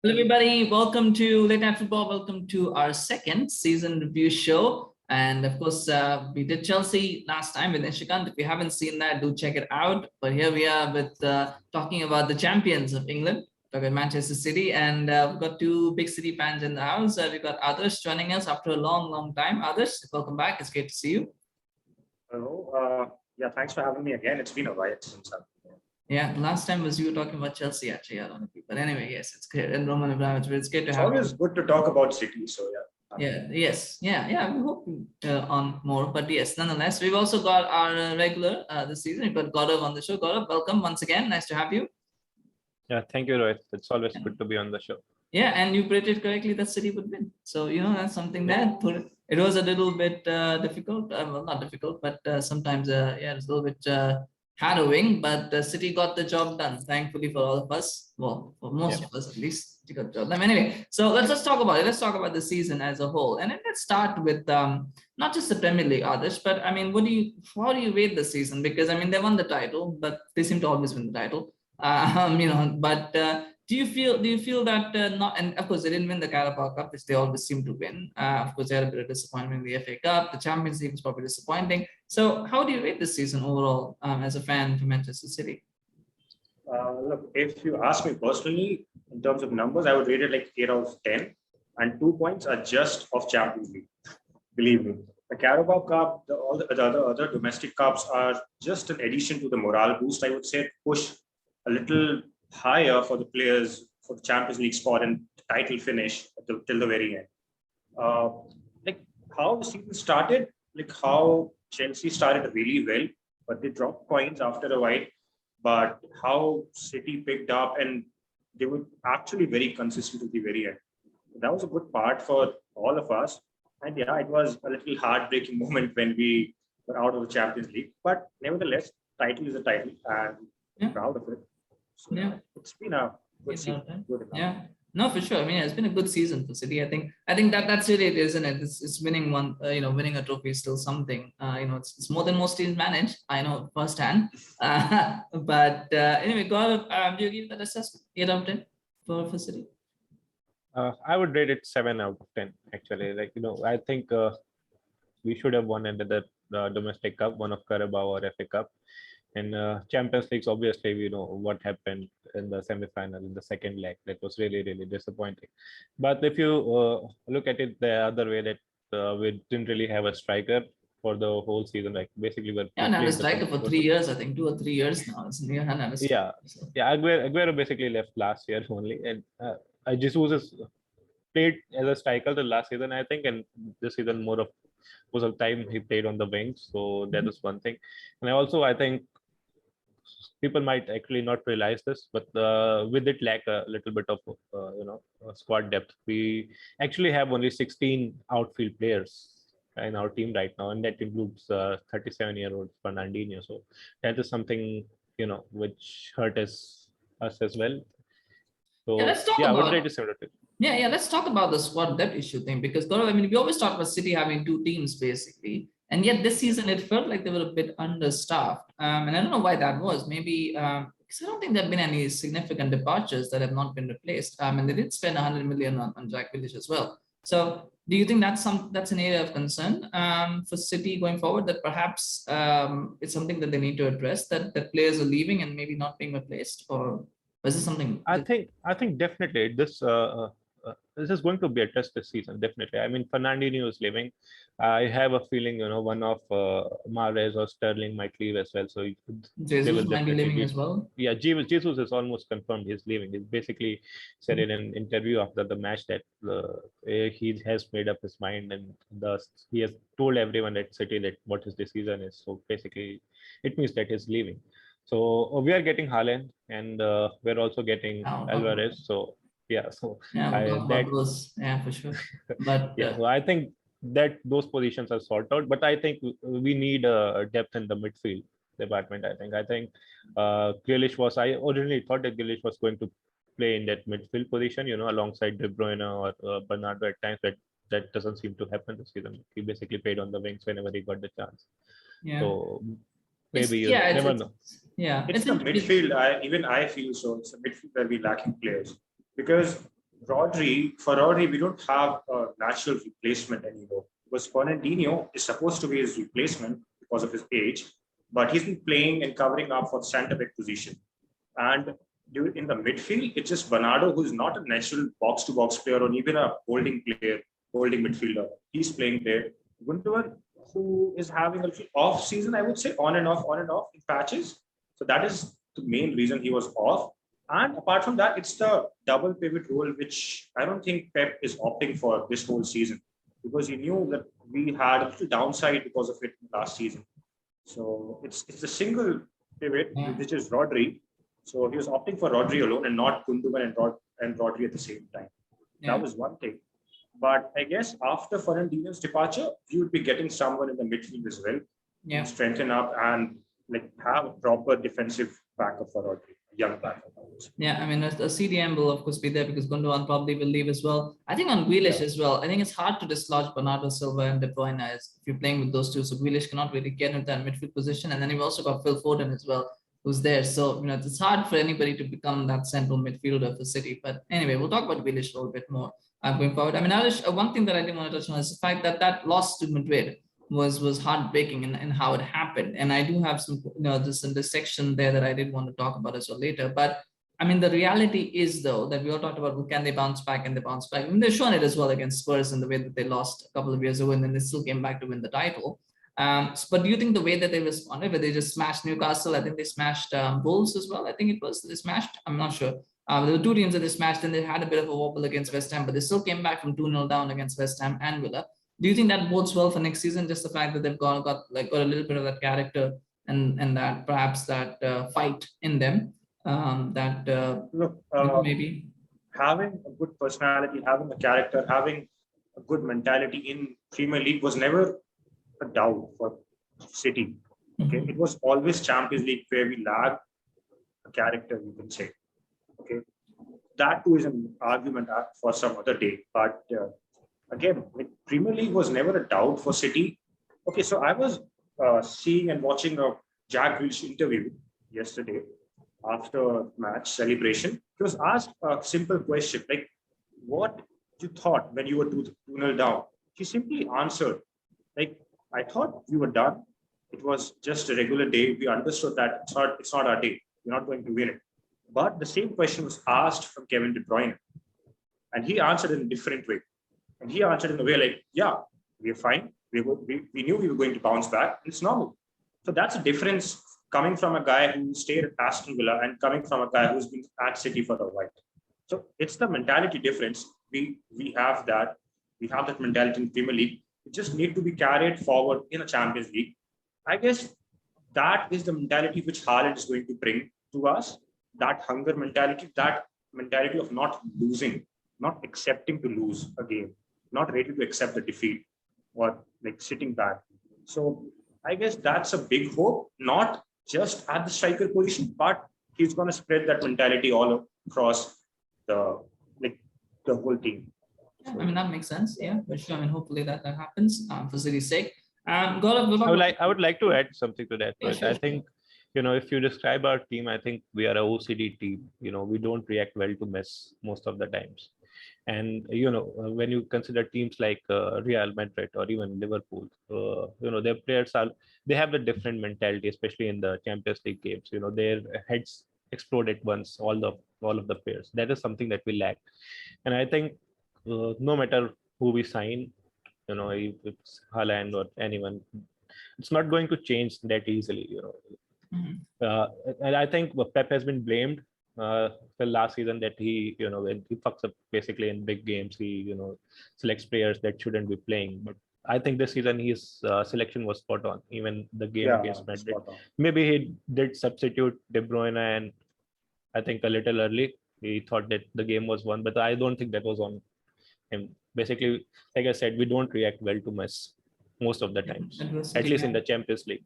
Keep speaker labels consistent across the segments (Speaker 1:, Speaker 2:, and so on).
Speaker 1: Hello, everybody. Welcome to Late Night Football. Welcome to our second season review show. And of course, we did Chelsea last time with Nishikant. If you haven't seen that, do check it out. But here we are with talking about the champions of England, talking about Manchester City. And we've got two big City fans in the house. We've got Adarsh joining us after a long time. Adarsh, welcome back. It's great to see you.
Speaker 2: Hello. Yeah, thanks for having me again. It's been a while since I've been here.
Speaker 1: Yeah, last time was you were talking about Chelsea, actually, ironically. But anyway, yes, it's great. And Roman Abramovich, it's great to
Speaker 2: It's
Speaker 1: have
Speaker 2: always good to talk about City. So yeah.
Speaker 1: Yeah. We hope on more, but yes, nonetheless, we've also got our regular this season. We've got Gaurav on the show. Gaurav, welcome once again. Nice to have you.
Speaker 3: Yeah, thank you, Rohit. It's always good to be on the show.
Speaker 1: Yeah, and you predicted correctly that City would win. So that's something that it was a little bit difficult. Well, not difficult, but sometimes it's a little bit harrowing. But City got the job done. Thankfully for all of us, well, for most of us at least, City got the job done. Anyway, so let's just talk about it. Let's talk about the season as a whole, and then let's start with not just the Premier League, Adarsh, but I mean, how do you rate the season? Because I mean, they won the title, but they seem to always win the title. Do you feel that not, and of course they didn't win the Carabao Cup, which they always seem to win. Of course, they had a bit of disappointment in the FA Cup. The Champions League was probably disappointing. So how do you rate this season overall as a fan for Manchester City?
Speaker 2: Look, if you ask me personally, in terms of numbers, I would rate it like 8 out of 10. And 2 points are just of Champions League. Believe me. The Carabao Cup, all the other domestic cups are just an addition to the morale boost, I would say, push a little higher for the players for the Champions League spot and title finish till the very end. Like how the season started, like how Chelsea started really well, but they dropped points after a while. But how City picked up and they were actually very consistent to the very end. That was a good part for all of us. And yeah, it was a little heartbreaking moment when we were out of the Champions League. But nevertheless, title is a title and I'm proud of it. So it's been a good season.
Speaker 1: No, for sure. I mean, it's been a good season for City. I think that's really it, isn't it? It's winning one. Winning a trophy is still something. It's more than most teams manage. I know firsthand. But anyway, Gaurav, do you give that assessment 8 out of 10 for City?
Speaker 3: I would rate it 7 out of 10. Actually, I think we should have won another domestic cup, one of Carabao or FA Cup. And Champions League, obviously, we know what happened in the semi-final, in the second leg. That was really disappointing. But if you look at it the other way, that we didn't really have a striker for the whole season. Like basically, we're
Speaker 1: a striker for 3 years. I think 2 or 3 years now.
Speaker 3: Aguero basically left last year only, and Jesus has played as a striker the last season, I think, and this season most of the time he played on the wings. So that is one thing. And I think people might actually not realize this, but with it lack a little bit of squad depth. We actually have only 16 outfield players in our team right now, and that includes 37-year-old Fernandinho. So that is something which hurt us as well. So
Speaker 1: let's talk about it.
Speaker 3: Let's
Speaker 1: talk about the squad depth issue thing, because Gaurav, I mean, we always talk about City having 2 teams basically. And yet this season, it felt like they were a bit understaffed. And I don't know why that was. Maybe because I don't think there have been any significant departures that have not been replaced. And they did spend 100 million on Jack Grealish as well. So do you think that's an area of concern for City going forward, that perhaps it's something that they need to address, that players are leaving and maybe not being replaced? Or is this something?
Speaker 3: I think definitely this is going to be addressed this season. Definitely. I mean, Fernandinho is leaving. I have a feeling, one of Mahrez or Sterling might leave as well. So
Speaker 1: Jesus might be leaving as well.
Speaker 3: Yeah, Jesus is almost confirmed he's leaving. He's basically said in an interview after the match that he has made up his mind, and thus he has told everyone at City that what his decision is. So basically, it means that he's leaving. So we are getting Haaland, and we're also getting Alvarez. So
Speaker 1: for sure. But
Speaker 3: so I think that those positions are sorted out. But I think we need a depth in the midfield department. I think Grealish was. I originally thought that Grealish was going to play in that midfield position, alongside De Bruyne or Bernardo at times. That doesn't seem to happen this season. He basically played on the wings whenever he got the chance.
Speaker 1: Yeah.
Speaker 3: So maybe you never know.
Speaker 2: It's the midfield. I feel so. It's a midfield where we're lacking players, because For Rodri, we don't have a natural replacement anymore because Fernandinho is supposed to be his replacement because of his age, but he's been playing and covering up for the centre back position. And in the midfield, it's just Bernardo, who's not a natural box to box player or even a holding midfielder. He's playing there. Gundogan, who is having a little off season, I would say, on and off in patches. So that is the main reason he was off. And apart from that, it's the double pivot role, which I don't think Pep is opting for this whole season because he knew that we had a little downside because of it last season. So it's a single pivot, which is Rodri. So he was opting for Rodri alone and not Gundogan and Rodri at the same time. That was one thing. But I guess after Fernandinho's departure, you would be getting someone in the midfield as well.
Speaker 1: Yeah.
Speaker 2: Strengthen up and like have a proper defensive backup for Rodri, young backup.
Speaker 1: Yeah, I mean, a CDM will of course be there because Gundogan probably will leave as well. I think on Grealish as well, I think it's hard to dislodge Bernardo Silva and De Bruyne as if you're playing with those two. So Grealish cannot really get into that midfield position. And then you've also got Phil Foden as well, who's there. So, it's hard for anybody to become that central midfielder for City. But anyway, we'll talk about Grealish a little bit more going forward. I mean, Adarsh, one thing that I didn't want to touch on is the fact that that loss to Madrid was heartbreaking in how it happened. And I do have some, this section there that I did want to talk about as well later. But I mean, the reality is, though, that we all talked about, well, can they bounce back? And they bounce back. I mean, they've shown it as well against Spurs in the way that they lost a couple of years ago and then they still came back to win the title. But do you think the way that they responded, where they just smashed Newcastle, I think they smashed Wolves as well. I think they smashed, I'm not sure. There were two teams that they smashed and they had a bit of a wobble against West Ham, but they still came back from 2-0 down against West Ham and Villa. Do you think that bodes well for next season? Just the fact that they've got a little bit of that character and that perhaps that fight in them. Maybe
Speaker 2: having a good personality, having a character, having a good mentality in Premier League was never a doubt for City. Okay, it was always Champions League where we lagged a character, you can say. Okay, that too is an argument for some other day. But again, Premier League was never a doubt for City. Okay, so I was seeing and watching a Jack Grealish interview yesterday after match celebration. He was asked a simple question like, "What you thought when you were 2-0 down?" He simply answered, like, "I thought we were done. It was just a regular day. We understood that it's not our day. We're not going to win it." But the same question was asked from Kevin De Bruyne, and he answered in a different way. And he answered in a way like, "Yeah, we're fine. We knew we were going to bounce back. It's normal." So that's a difference coming from a guy who stayed at Aston Villa and coming from a guy who's been at City for a while. So it's the mentality difference. We have that. We have that mentality in Premier League. It just need to be carried forward in a Champions League. I guess that is the mentality which Haaland is going to bring to us. That hunger mentality, that mentality of not losing, not accepting to lose a game, not ready to accept the defeat or like sitting back. So I guess that's a big hope, not just at the striker position, but he's going to spread that mentality all across the whole team.
Speaker 1: Yeah, I mean, that makes sense. Yeah, but sure. I mean, hopefully that happens for City's sake. Gaurav,
Speaker 3: I would like to add something to that.
Speaker 1: Yeah,
Speaker 3: But
Speaker 1: sure.
Speaker 3: I think, if you describe our team, I think we are a OCD team. We don't react well to mess most of the times. And, when you consider teams like Real Madrid or even Liverpool, their players they have a different mentality, especially in the Champions League games. Their heads explode at once, all of the players. That is something that we lack. And I think no matter who we sign, if it's Haaland or anyone, it's not going to change that easily. And I think Pep has been blamed the last season that he fucks up basically in big games. He selects players that shouldn't be playing. But I think this season his selection was spot on. Even the game against Madrid, maybe he did substitute De Bruyne, and I think a little early. He thought that the game was won, but I don't think that was on him. Basically, like I said, we don't react well to mess most of the times, at least in the Champions League.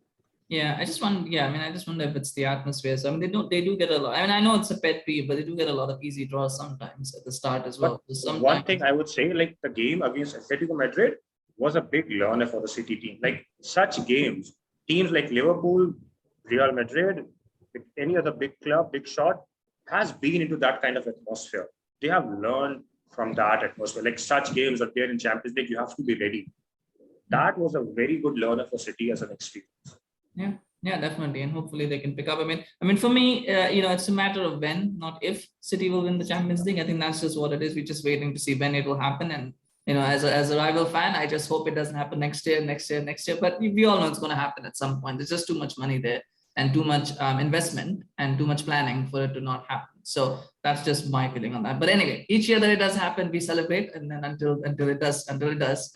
Speaker 1: Yeah, I just wonder if it's the atmosphere. So I mean, they do get a lot. I mean, I know it's a pet peeve, but they do get a lot of easy draws sometimes at the start as well. So
Speaker 2: one thing I would say, like the game against Atletico Madrid was a big learner for the City team. Like such games, teams like Liverpool, Real Madrid, any other big club, big shot, has been into that kind of atmosphere. They have learned from that atmosphere. Like such games are there in Champions League, you have to be ready. That was a very good learner for City as an experience.
Speaker 1: Yeah, definitely, and hopefully they can pick up. For me, it's a matter of when, not if, City will win the Champions League. I think that's just what it is. We're just waiting to see when it will happen. And as a rival fan, I just hope it doesn't happen next year. But we all know it's going to happen at some point. There's just too much money there and too much investment and too much planning for it to not happen. So that's just my feeling on that. But anyway, each year that it does happen, we celebrate, and then until it does, and then that's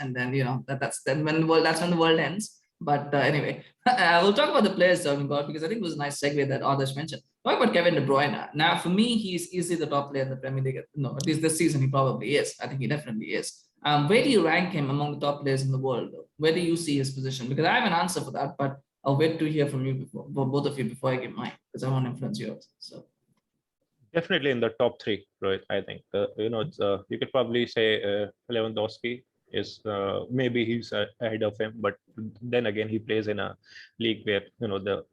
Speaker 1: when the world ends. But anyway, we'll talk about the players, because I think it was a nice segue that Adarsh mentioned. Talk about Kevin De Bruyne. Now, for me, he's easily the top player in the Premier League. No, at least this season he probably is. I think he definitely is. Where do you rank him among the top players in the world, though? Where do you see his position? Because I have an answer for that, but I'll wait to hear from you both of you before I give mine, because I want to influence yours. So
Speaker 3: Definitely in the top three, Rohit. I think it's you could probably say Lewandowski is maybe he's ahead of him, but then again he plays in a league where the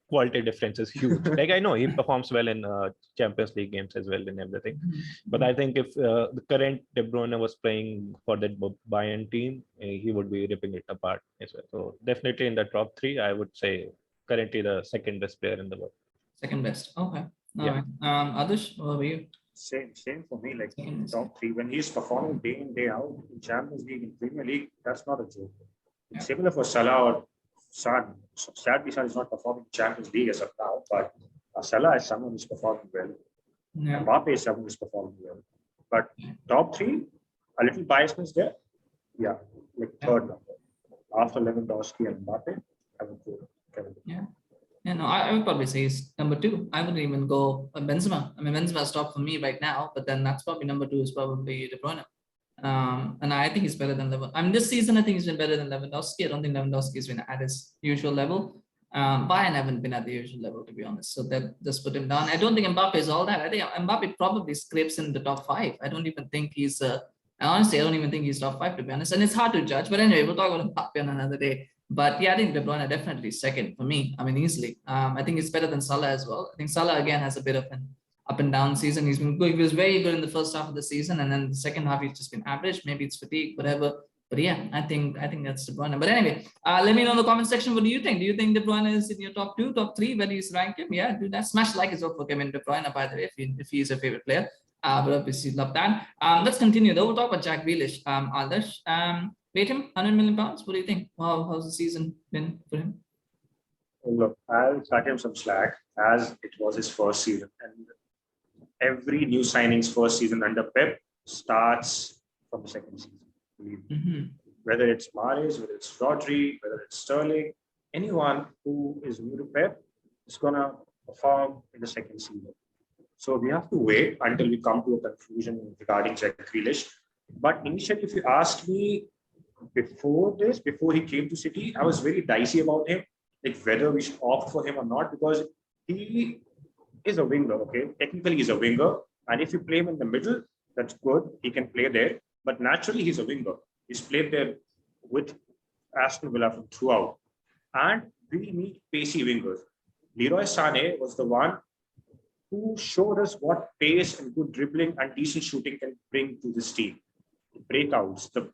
Speaker 3: quality difference is huge. Like I know he performs well in Champions League games as well and everything, but I think if the current De Bruyne was playing for that Bayern team, he would be ripping it apart as well. So definitely in the top three, I would say currently the second best player in the world.
Speaker 1: second best. Okay. All
Speaker 3: Yeah.
Speaker 1: right. Others, what about you?
Speaker 2: Same for me. Like
Speaker 1: Second best.
Speaker 2: top three, when he's performing day in day out in Champions League, in Premier League, that's not a joke.
Speaker 1: Yeah.
Speaker 2: Similar for Salah or Sane. Sadly, Sane is not performing in Champions League as of now, but Salah is someone who's performing well.
Speaker 1: Yeah.
Speaker 2: Mbappe is someone who's performing well. But top three, a little biasness there. Yeah, like third number. After Lewandowski and Mbappe, I would go Kevin.
Speaker 1: Yeah. No, I would probably say it's number two. I wouldn't even go Benzema. Benzema's top for me right now, but then that's probably number two is probably De Bruyne. And I think he's better than Lewandowski. This season, I think he's been better than Lewandowski. I don't think Lewandowski has been at his usual level. Bayern haven't been at the usual level, to be honest. So that just put him down. I don't think Mbappe is all that. I think Mbappe probably scrapes in the top five. I don't even think he's, honestly, I don't even think he's top five, to be honest. And it's hard to judge. But anyway, we'll talk about Mbappe on another day. But yeah, I think De Bruyne definitely second for me. Easily. I think he's better than Salah as well. I think Salah again has a bit of an up and down season. He's been good. He was very good in the first half of the season, and then the second half he's just been average. Maybe it's fatigue, whatever. But yeah, I think that's De Bruyne. But anyway, let me know in the comment section. What do you think? Do you think De Bruyne is in your top two, top three? Where do you rank him? Yeah, do that. Smash like as well for Kevin De Bruyne, by the way, if he's a favorite player. But obviously love that. Let's continue though. We'll talk about Jack Grealish. Adarsh, rate him £100 million. What do you think? How's the season been for him?
Speaker 2: Look, I'll cut him some slack as it was his first season, and every new signing's first season under Pep starts from the second season. Whether it's Mahrez, whether it's Rodri, whether it's Sterling, anyone who is new to Pep is gonna perform in the second season. So we have to wait until we come to a conclusion regarding Jack Grealish. But initially, if you asked me before he came to City, I was very dicey about him, like whether we should opt for him or not, because he is a winger, okay? Technically, he's a winger. And if you play him in the middle, that's good. He can play there. But naturally, he's a winger. He's played there with Aston Villa from throughout. And we need pacey wingers. Leroy Sane was the one who showed us what pace and good dribbling and decent shooting can bring to this team. The breakouts, the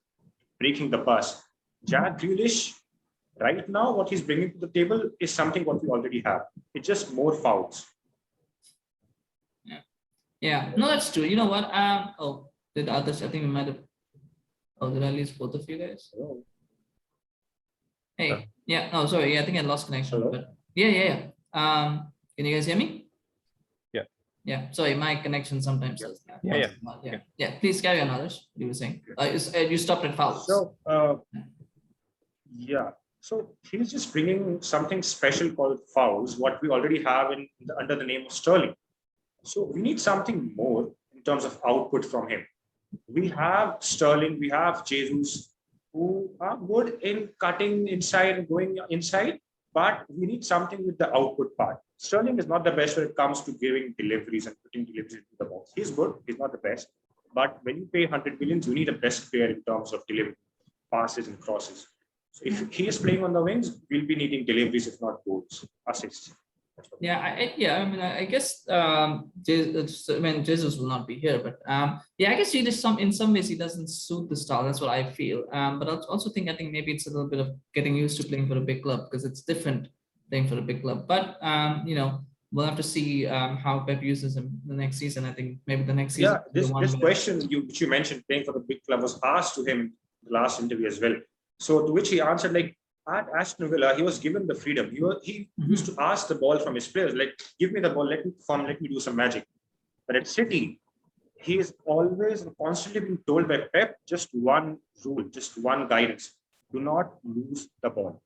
Speaker 2: breaking the bus. Jack Grealish, right now, what he's bringing to the table is something what we already have. It's just more fouls.
Speaker 1: Yeah, no, that's true. You know what? Did others? I think we might have. Oh, did I lose both of you guys?
Speaker 2: Hello.
Speaker 1: Hey, yeah. Oh, sorry. Yeah, I think I lost connection.
Speaker 2: Hello?
Speaker 1: But yeah. Can you guys hear me?
Speaker 3: Yeah.
Speaker 1: Yeah. Sorry, my connection sometimes does that. Yeah. Please carry on, others. You were saying you stopped at fouls.
Speaker 2: So So he's just bringing something special called fouls, what we already have under the name of Sterling. So we need something more in terms of output from him. We have Sterling, we have Jesus, who are good in cutting inside and going inside, but we need something with the output part. Sterling is not the best when it comes to giving deliveries and putting deliveries into the box. He's good, he's not the best. But when you pay 100 million, you need a best player in terms of delivering passes and crosses. So if he is playing on the wings, we'll be needing deliveries, if not goals, assists.
Speaker 1: Yeah, I guess Jesus will not be here, but yeah, I guess he just in some ways he doesn't suit the style. That's what I feel. But I also think maybe it's a little bit of getting used to playing for a big club because it's different playing for a big club. But we'll have to see how Pep uses him the next season. I think maybe the next season
Speaker 2: Yeah,
Speaker 1: will be the
Speaker 2: this
Speaker 1: one where
Speaker 2: question which you mentioned, playing for the big club, was asked to him in the last interview as well. So to which he answered, like, at Aston Villa, he was given the freedom. He used to ask the ball from his players, like, give me the ball, let me perform, let me do some magic. But at City, he is always and constantly being told by Pep just one rule, just one guidance: do not lose the ball.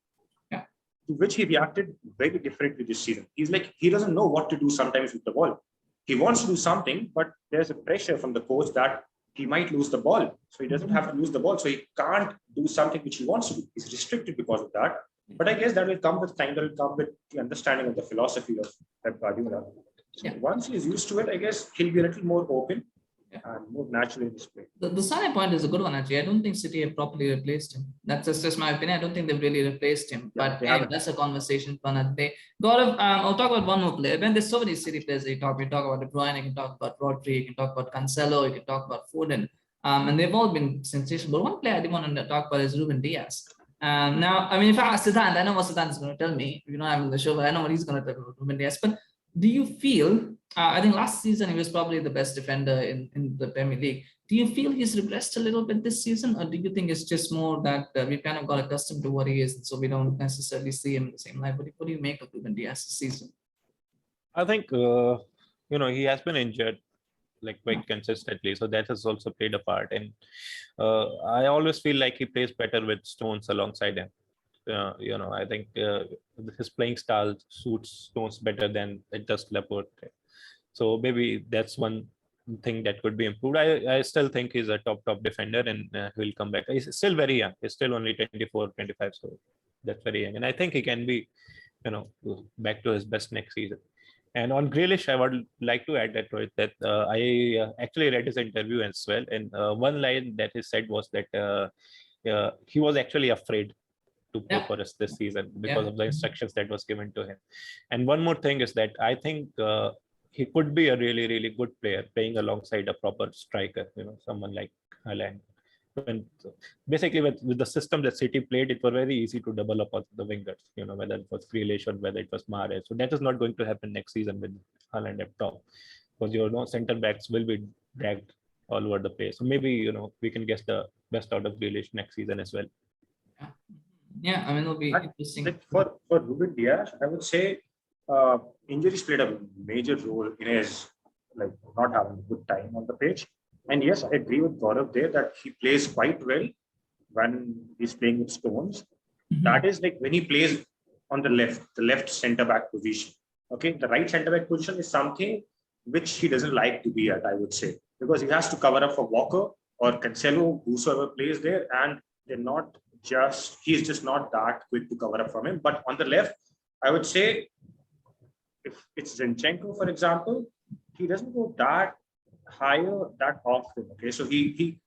Speaker 1: Yeah.
Speaker 2: To which he reacted very differently this season. He's like, he doesn't know what to do sometimes with the ball. He wants to do something, but there's a pressure from the coach that he might lose the ball. So he doesn't have to lose the ball. So he can't do something which he wants to do. He's restricted because of that. But I guess that will come with time. That will come with the understanding of the philosophy of Pep Guardiola. So once he's used to it, I guess he'll be a little more open and more natural in his play.
Speaker 1: The Sane point is a good one, actually. I don't think City have properly replaced him. That's just my opinion. I don't think they've really replaced him.
Speaker 2: Yeah,
Speaker 1: But anyway, that's a conversation for another day. Gaurav, I'll talk about one more player. When there's so many City players, we talk about De Bruyne, you can talk about Rodri, you can talk about Cancelo, you can talk about Foden. And they've all been sensational. But one player I didn't want to talk about is Ruben Diaz. Now, I mean, if I ask Siddhant, I know what Siddhant is going to tell me. You know, I'm on the show, but I know what he's going to tell me about Ruben Diaz. But do you feel, I think last season he was probably the best defender in the Premier League. Do you feel he's regressed a little bit this season? Or do you think it's just more that we've kind of got accustomed to what he is, so we don't necessarily see him in the same light? What do you make of Ruben Diaz this season?
Speaker 3: I think, he has been injured like quite consistently. So that has also played a part. And I always feel like he plays better with Stones alongside him. I think his playing style suits Stones better than it does Laporte. So maybe that's one thing that could be improved. I still think he's a top defender and he'll come back. He's still very young. He's still only 24, 25. So that's very young. And I think he can be, back to his best next season. And on Grealish, I would like to add that, Rohit, that I actually read his interview as well. And one line that he said was that he was actually afraid to play for us this season because of the instructions that was given to him. And one more thing is that I think he could be a really, really good player playing alongside a proper striker, someone like Haaland. And basically with the system that City played, it was very easy to double up on the wingers, whether it was Grealish or whether it was Mahrez. So that is not going to happen next season with Haaland at top, because center backs will be dragged all over the place. So maybe we can get the best out of Grealish next season as well.
Speaker 1: Yeah, I mean, it'll be interesting.
Speaker 2: For Ruben Diaz, I would say injuries played a major role in his not having a good time on the pitch. And yes, I agree with Gaurav there that he plays quite well when he's playing with Stones. That is like when he plays on the left center back position. Okay, the right center back position is something which he doesn't like to be at, I would say, because he has to cover up for Walker or Cancelo, whosoever plays there, and he's just not that quick to cover up from him. But on the left, I would say if it's Zinchenko, for example, he doesn't go that higher that often. Okay, so he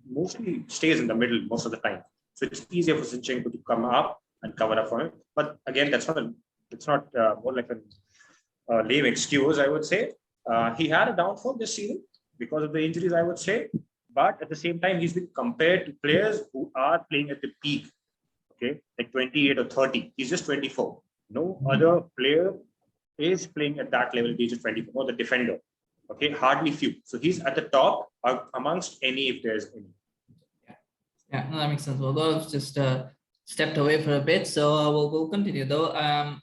Speaker 2: mostly stays in the middle most of the time. So it's easier for Zinchenko to come up and cover up for him. But again, it's not more like a lame excuse, I would say. He had a downfall this season because of the injuries, I would say. But at the same time, he's been compared to players who are playing at the peak. Okay, like 28 or 30. He's just 24. No other player is playing at that level. He's just 24. Or the defender. Okay, hardly few. So he's at the top amongst any, if there's any.
Speaker 1: Yeah, no, that makes sense. Well, Gaurav's just stepped away for a bit, so we'll continue though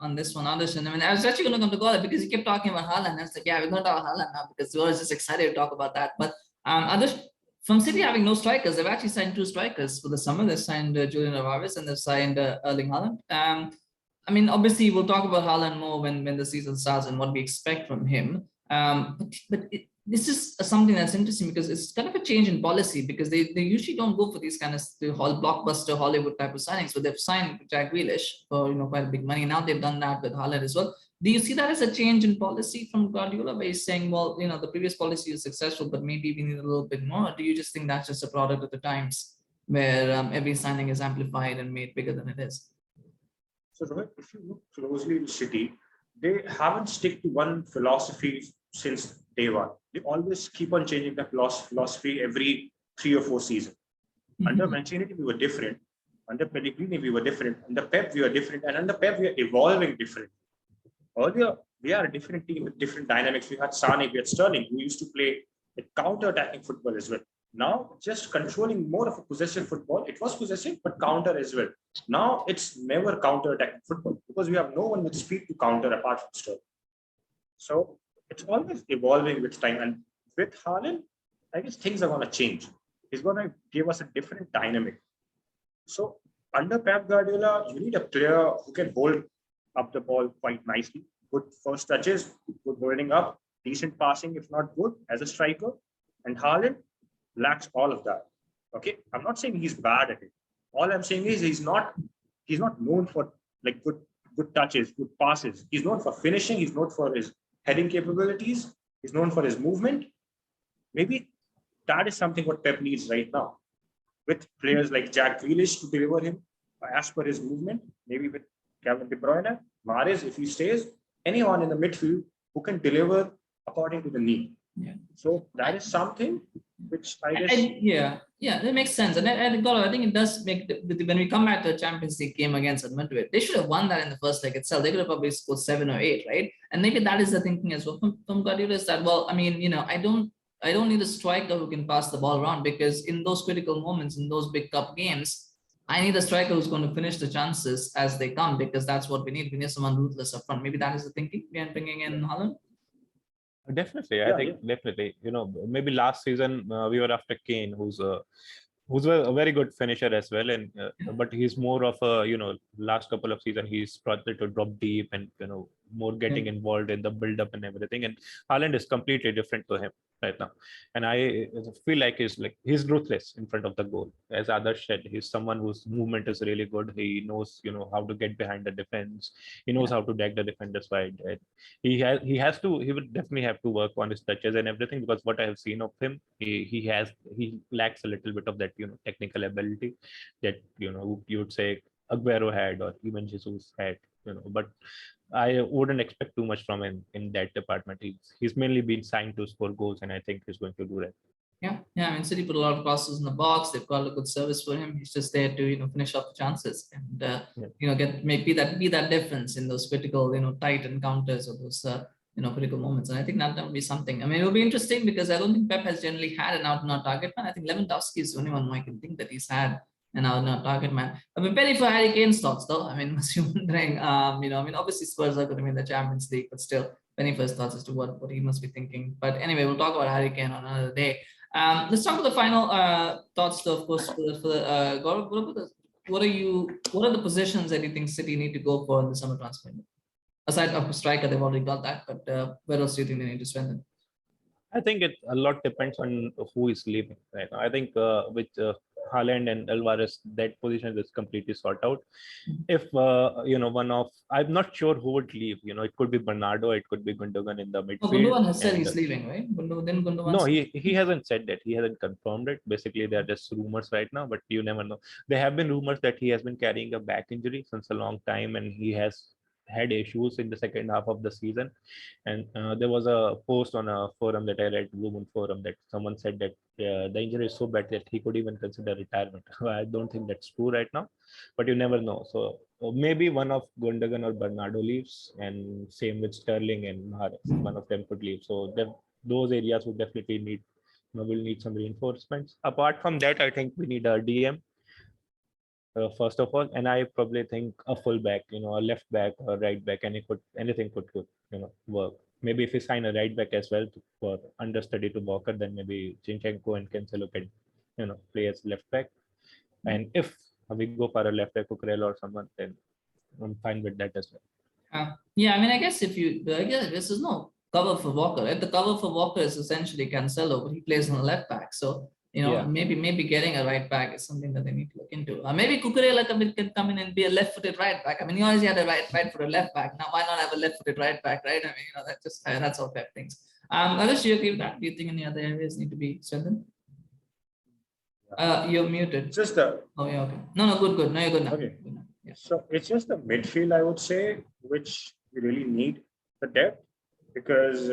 Speaker 1: on this one. Adarsh, I mean, I was actually going to come to Gaurav because he kept talking about Haaland. I was like, yeah, we're going to talk about Haaland now because Gaurav is just excited to talk about that. But Adarsh, from City having no strikers, they've actually signed 2 strikers for the summer. They've signed Julian Alvarez and they've signed Erling Haaland. I mean, obviously, we'll talk about Haaland more when the season starts and what we expect from him. This is something that's interesting because it's kind of a change in policy because they usually don't go for these kind of blockbuster Hollywood type of signings. So they've signed Jack Grealish for quite big money. Now they've done that with Haaland as well. Do you see that as a change in policy from Guardiola, where he's saying, well, the previous policy is successful, but maybe we need a little bit more? Or do you just think that's just a product of the times where every signing is amplified and made bigger than it is?
Speaker 2: So Rohit, if you look closely at City, they haven't stick to one philosophy since day one. They always keep on changing the philosophy every 3 or 4 seasons. Under Mancini, we were different. Under Pellegrini, we were different. Under Pep, we were different. And under Pep, we are evolving different. Earlier, we are a different team with different dynamics. We had Sane, we had Sterling, who used to play a counter-attacking football as well. Now, just controlling more of a possessive football. It was possessive, but counter as well. Now, it's never counter-attacking football because we have no one with speed to counter apart from Sterling. So, it's always evolving with time. And with Haaland, I guess things are going to change. He's going to give us a different dynamic. So, under Pep Guardiola, you need a player who can hold up the ball quite nicely. Good first touches, good holding up, decent passing, if not good, as a striker. And Haaland lacks all of that. Okay, I'm not saying he's bad at it. All I'm saying is he's not known for like good touches, good passes. He's known for finishing. He's known for his heading capabilities. He's known for his movement. Maybe that is something what Pep needs right now, with players like Jack Grealish to deliver him as per his movement. Maybe with Kevin De Bruyne, Mahrez, if he stays, anyone in the midfield who can deliver according to the need.
Speaker 1: Yeah.
Speaker 2: So that is something which I guess.
Speaker 1: Yeah, that makes sense. And I think it does make when we come back to the Champions League game against Madrid, they should have won that in the first leg itself. They could have probably scored 7 or 8, right? And maybe that is the thinking as well from Guardiola, is that, well, I mean, I don't need a striker who can pass the ball around, because in those critical moments, in those big cup games, I need a striker who's going to finish the chances as they come, because that's what we need. We need someone ruthless up front. Maybe that is the thinking behind bringing in Haaland.
Speaker 3: Definitely, I think definitely. Maybe last season we were after Kane, who's a very good finisher as well, and but he's more of a last couple of seasons he's started to drop deep and more getting involved in the build up and everything. And Haaland is completely different to him right now, and I feel like he's ruthless in front of the goal. As Adarsh said, he's someone whose movement is really good. He knows how to get behind the defense. He knows how to drag the defenders wide. And he will definitely have to work on his touches and everything, because what I have seen of him, he lacks a little bit of that technical ability that you would say Aguero had, or even Jesus had, but I wouldn't expect too much from him in that department. He's mainly been signed to score goals, and I think he's going to do that.
Speaker 1: Yeah. I mean, City put a lot of crosses in the box. They've got a good service for him. He's just there to finish off the chances and get maybe that difference in those critical tight encounters or those critical moments. And I think that would be something. I mean, it'll be interesting because I don't think Pep has generally had an out-and-out target man. I think Lewandowski is the only one I can think that he's had an out-and-out target man. I've been penny for Harry Kane's thoughts though. I mean, was you wondering, obviously Spurs are going to be in the Champions League, but still penny for his thoughts as to what he must be thinking. But anyway, we'll talk about Harry Kane on another day. Let's talk about the final thoughts though, of course, for the Gaurav. What are the positions that you think City need to go for in the summer transfer window? Aside of striker, they've already got that, but where else do you think they need to strengthen?
Speaker 3: I think a lot depends on who is leaving right now. I think with Haaland and Alvarez, that position is completely sorted out. If I'm not sure who would leave. It could be Bernardo, it could be Gundogan in the midfield.
Speaker 1: Gundogan has said he's leaving, right? Gundogan.
Speaker 3: No, he hasn't said that. He hasn't confirmed it. Basically, they are just rumors right now, but you never know. There have been rumors that he has been carrying a back injury since a long time, and he has had issues in the second half of the season. And there was a post on a forum that I read, Women Forum, that someone said that the injury is so bad that he could even consider retirement. I don't think that's true right now, but you never know. So maybe one of Gundogan or Bernardo leaves, and same with Sterling and Mahrez. One of them could leave. So those areas would definitely will need some reinforcements. Apart from that, I think we need a DM. First of all, and I probably think a fullback, a left back or right back, anything could work. Maybe if we sign a right back as well for understudy to Walker, then maybe Zinchenko and Cancelo can, play as left back. And if we go for a left back, Cucurella or someone, then I'm fine with that as well.
Speaker 1: I mean, I guess this is no cover for Walker, right? The cover for Walker is essentially Cancelo, but he plays on the left back, so. Maybe getting a right back is something that they need to look into. Maybe Cucurella can come in and be a left-footed right back. I mean, he always had a right-footed left back. Now, why not have a left-footed right back, right? I mean, that's how Pep thinks. Adarsh, do you agree with that? Do you think any other areas need to be strengthened? You're muted.
Speaker 2: Just the.
Speaker 1: Oh yeah, okay. No, good. No, you're good now.
Speaker 2: Okay.
Speaker 1: Good now. Yeah.
Speaker 2: So it's just the midfield, I would say, which we really need the depth because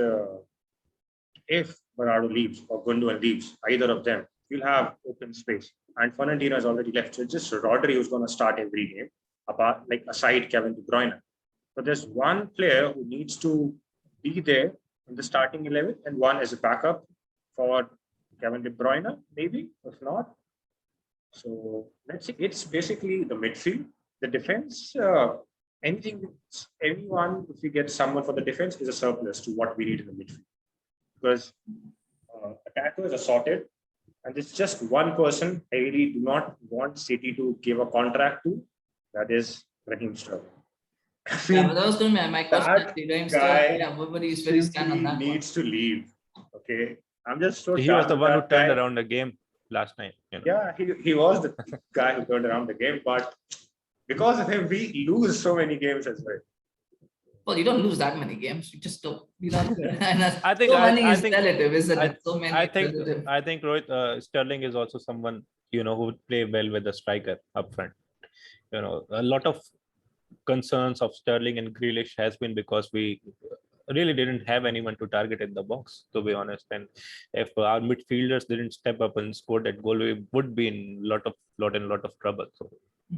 Speaker 2: if Bernardo leaves or Gundogan leaves, either of them, you'll have open space. And Fernandinho has already left. So it's just Rodri who's going to start every game, apart like aside Kevin De Bruyne. But there's one player who needs to be there in the starting 11 and one as a backup for Kevin De Bruyne, maybe, if not. So let's see. It's basically the midfield, the defense. Anything, anyone, if we get someone for the defense, is a surplus to what we need in the midfield. Because attackers are sorted, and it's just one person I really do not want City to give a contract to. That is Raheem Sterling.
Speaker 1: Yeah, but that was going to be my question.
Speaker 2: That
Speaker 1: Actually, Raheem
Speaker 2: guy
Speaker 1: Sterling, yeah, what is very stand on that one?
Speaker 2: needs to leave. Okay, I'm just so
Speaker 3: He
Speaker 2: done
Speaker 3: was the
Speaker 2: with
Speaker 3: one who
Speaker 2: that
Speaker 3: turned
Speaker 2: guy.
Speaker 3: around the game last night.
Speaker 2: Yeah, he was the guy who turned around the game, but because of him, we lose so many games as well.
Speaker 1: Well, you don't lose that many games. You just don't. You don't. And
Speaker 3: I think
Speaker 1: so many
Speaker 3: I
Speaker 1: is
Speaker 3: think
Speaker 1: relative, isn't
Speaker 3: I,
Speaker 1: it? So many.
Speaker 3: I think
Speaker 1: relative.
Speaker 3: Rohit Sterling is also someone who would play well with the striker up front. A lot of concerns of Sterling and Grealish has been because we really didn't have anyone to target in the box, to be honest. And if our midfielders didn't step up and score that goal, we would be in a lot of trouble. So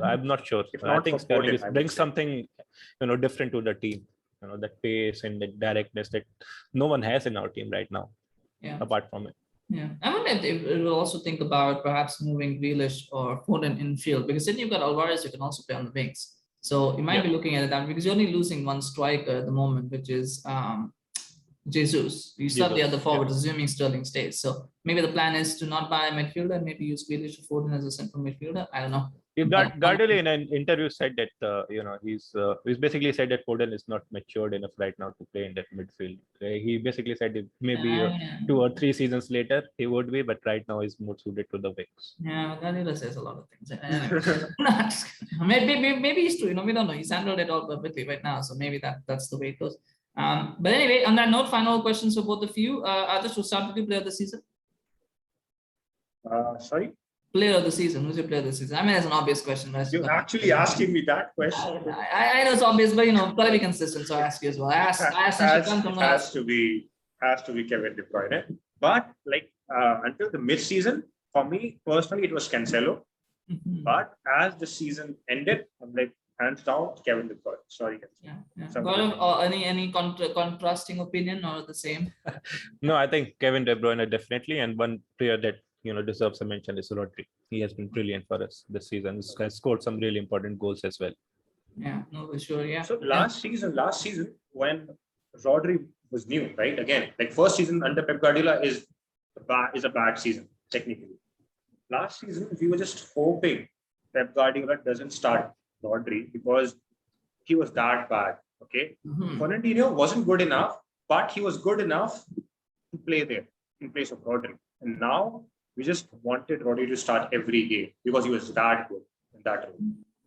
Speaker 3: I'm not sure.
Speaker 2: If
Speaker 3: I
Speaker 2: not
Speaker 3: think
Speaker 2: for
Speaker 3: Sterling
Speaker 2: Foden, I would
Speaker 3: brings
Speaker 2: say.
Speaker 3: something different to the team. That pace and the directness that no one has in our team right now.
Speaker 1: Yeah.
Speaker 3: Apart from it.
Speaker 1: Yeah, I wonder if they will also think about perhaps moving Grealish or Foden in field, because then you've got Alvarez who can also play on the wings. So you might be looking at that because you're only losing one striker at the moment, which is Jesus. You still have the other forward, assuming Sterling stays. So maybe the plan is to not buy a midfielder, maybe use Grealish or Foden as a central midfielder. I don't know.
Speaker 3: Guardiola in an interview said that he's basically said that Foden is not matured enough right now to play in that midfield. He basically said that maybe 2 or 3 seasons later he would be, but right now he's more suited to the wings.
Speaker 1: Yeah, Guardiola says a lot of things. maybe he's true. We don't know. He's handled it all perfectly right now, so maybe that's the way it goes. But anyway, on that note, final questions for both of you. Adarsh, we'll start with you, player of the season.
Speaker 2: Sorry?
Speaker 1: Player of the season. Who's your player of the season? I mean, it's an obvious question.
Speaker 2: You're actually asking me that question.
Speaker 1: I know it's obvious, but gotta be consistent. So I ask you as well. I asked
Speaker 2: has to be Kevin De Bruyne. But until the mid-season, for me personally, it was Cancelo. But as the season ended, I'm like, hands down, Kevin De Bruyne. Sorry, Cancelo.
Speaker 1: Yeah. Gaurav, any contrasting opinion or the same?
Speaker 3: No, I think Kevin De Bruyne definitely, and one player that deserves a mention is Rodri. He has been brilliant for us this season. He has scored some really important goals as well.
Speaker 1: Yeah, no, for sure. Yeah.
Speaker 2: So last season, when Rodri was new, right? Again, like first season under Pep Guardiola is a bad season technically. Last season, we were just hoping Pep Guardiola doesn't start Rodri because he was that bad. Okay, Fernandinho wasn't good enough, but he was good enough to play there in place of Rodri. And now we just wanted Rodri to start every game because he was that good in that role.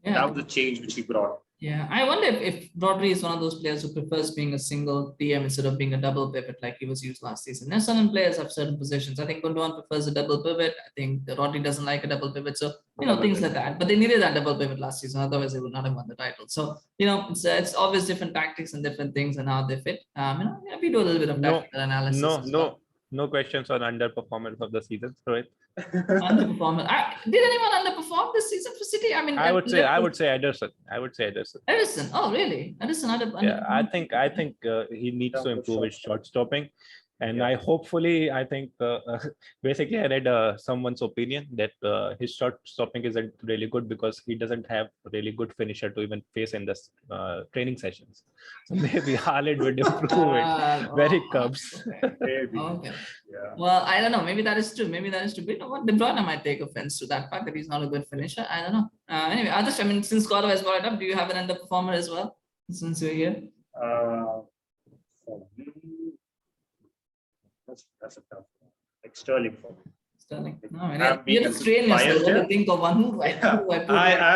Speaker 2: Yeah. That was the change which he brought.
Speaker 1: Yeah, I wonder if Rodri is one of those players who prefers being a single DM instead of being a double pivot like he was used last season. There's certain players have certain positions. I think Gundogan prefers a double pivot. I think Rodri doesn't like a double pivot. So, things like that. But they needed that double pivot last season. Otherwise, they would not have won the title. So, it's always different tactics and different things and how they fit. We do a little bit of tactical analysis.
Speaker 3: No questions on underperformance of the season, right?
Speaker 1: Underperformance. Did anyone underperform this season for City? I mean,
Speaker 3: I would say Ederson.
Speaker 1: Ederson. Oh, really? Ederson.
Speaker 3: Yeah, I think he needs to improve his shot stopping, and I think basically I read someone's opinion that his shot stopping isn't really good because he doesn't have a really good finisher to even face in the training sessions. So maybe Haaland would improve it where he comes.
Speaker 1: Okay. Yeah. Well, I don't know. Maybe that is true. But you know what? De Bruyne might take offense to that fact that he's not a good finisher. I don't know. Anyway, Adarsh, since Gaurav has brought it up, do you have an underperformer as well? Since you're here.
Speaker 2: For me, that's a tough one. Like Sterling for me.
Speaker 1: Sterling. No, you have to strain yourself to think of one who I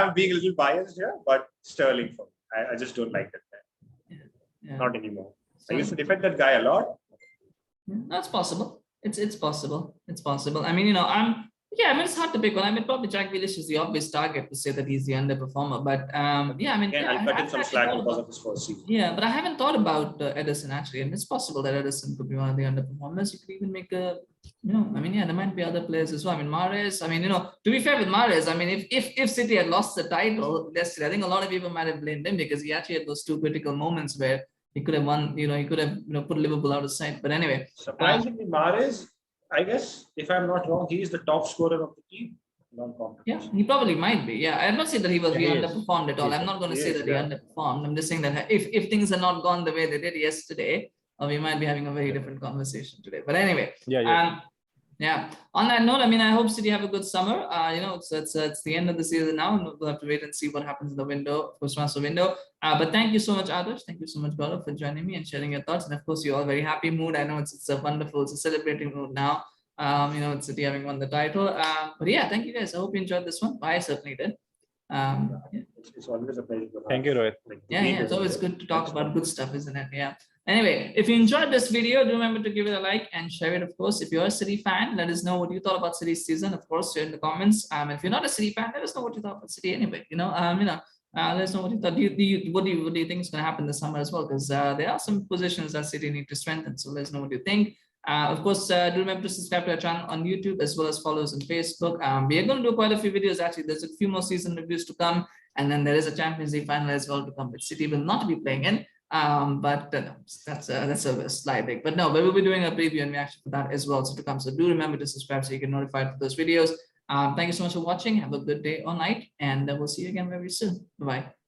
Speaker 2: am being a little biased here, but Sterling for me. I just don't like that guy. Yeah. Not anymore. I used to defend that guy a lot.
Speaker 1: Yeah, that's possible. It's possible. I mean, I'm Yeah, I mean, it's hard to pick one. I mean, probably Jack Grealish is the obvious target to say that he's the underperformer. But yeah, I mean,
Speaker 2: Again,
Speaker 1: yeah,
Speaker 2: I'll cut him
Speaker 1: haven't
Speaker 2: some
Speaker 1: actually
Speaker 2: slack
Speaker 1: thought
Speaker 2: because
Speaker 1: about.
Speaker 2: of his first season.
Speaker 1: Yeah, but I haven't thought about Ederson actually, and it's possible that Ederson could be one of the underperformers. You could even make a, I mean, yeah, there might be other players as well. I mean, Mahrez. I mean, to be fair with Mahrez, I mean, if City had lost the title yesterday, I think a lot of people might have blamed him because he actually had those two critical moments where he could have won. He could have put Liverpool out of sight. But anyway,
Speaker 2: Surprisingly, Mahrez, I guess, if I'm not wrong, he is the top scorer of the team.
Speaker 1: yeah, he probably might be. Yeah, I'm not saying that he
Speaker 3: Yeah, he is.
Speaker 1: underperformed at all.
Speaker 3: He is.
Speaker 1: I'm not going to
Speaker 2: He
Speaker 1: say
Speaker 2: is,
Speaker 1: that he
Speaker 2: yeah.
Speaker 1: underperformed. I'm just saying that if things had not gone the way they did yesterday, we might be having a very different conversation today. But anyway,
Speaker 3: Yeah.
Speaker 1: yeah. On that note, I mean, I hope City have a good summer. It's the end of the season now, and we'll have to wait and see what happens in the window, post transfer window. But thank you so much, Adarsh. Thank you so much, Gaurav, for joining me and sharing your thoughts. And of course, you're all very happy mood. I know it's a wonderful, it's a celebrating mood now. It's City having won the title. But yeah, thank you guys. I hope you enjoyed this one. I certainly did. Yeah.
Speaker 2: It's always a pleasure.
Speaker 3: Thank you, Rohit.
Speaker 1: Yeah, it's always good to talk about good stuff, isn't it? Yeah. Anyway, if you enjoyed this video, do remember to give it a like and share it, of course. If you're a City fan, let us know what you thought about City's season, of course, share in the comments. If you're not a City fan, let us know what you thought about City anyway. Let us know what you thought. What do you think is going to happen this summer as well? Because there are some positions that City need to strengthen. So let us know what you think. Of course, do remember to subscribe to our channel on YouTube as well as follow us on Facebook. We are going to do quite a few videos. Actually, there's a few more season reviews to come, and then there is a Champions League final as well to come, which City will not be playing in. But no, that's a slight thing. But no, we will be doing a preview and reaction for that as well. So to come. So do remember to subscribe so you get notified for those videos. Thank you so much for watching. Have a good day or night, and we'll see you again very soon. Bye bye.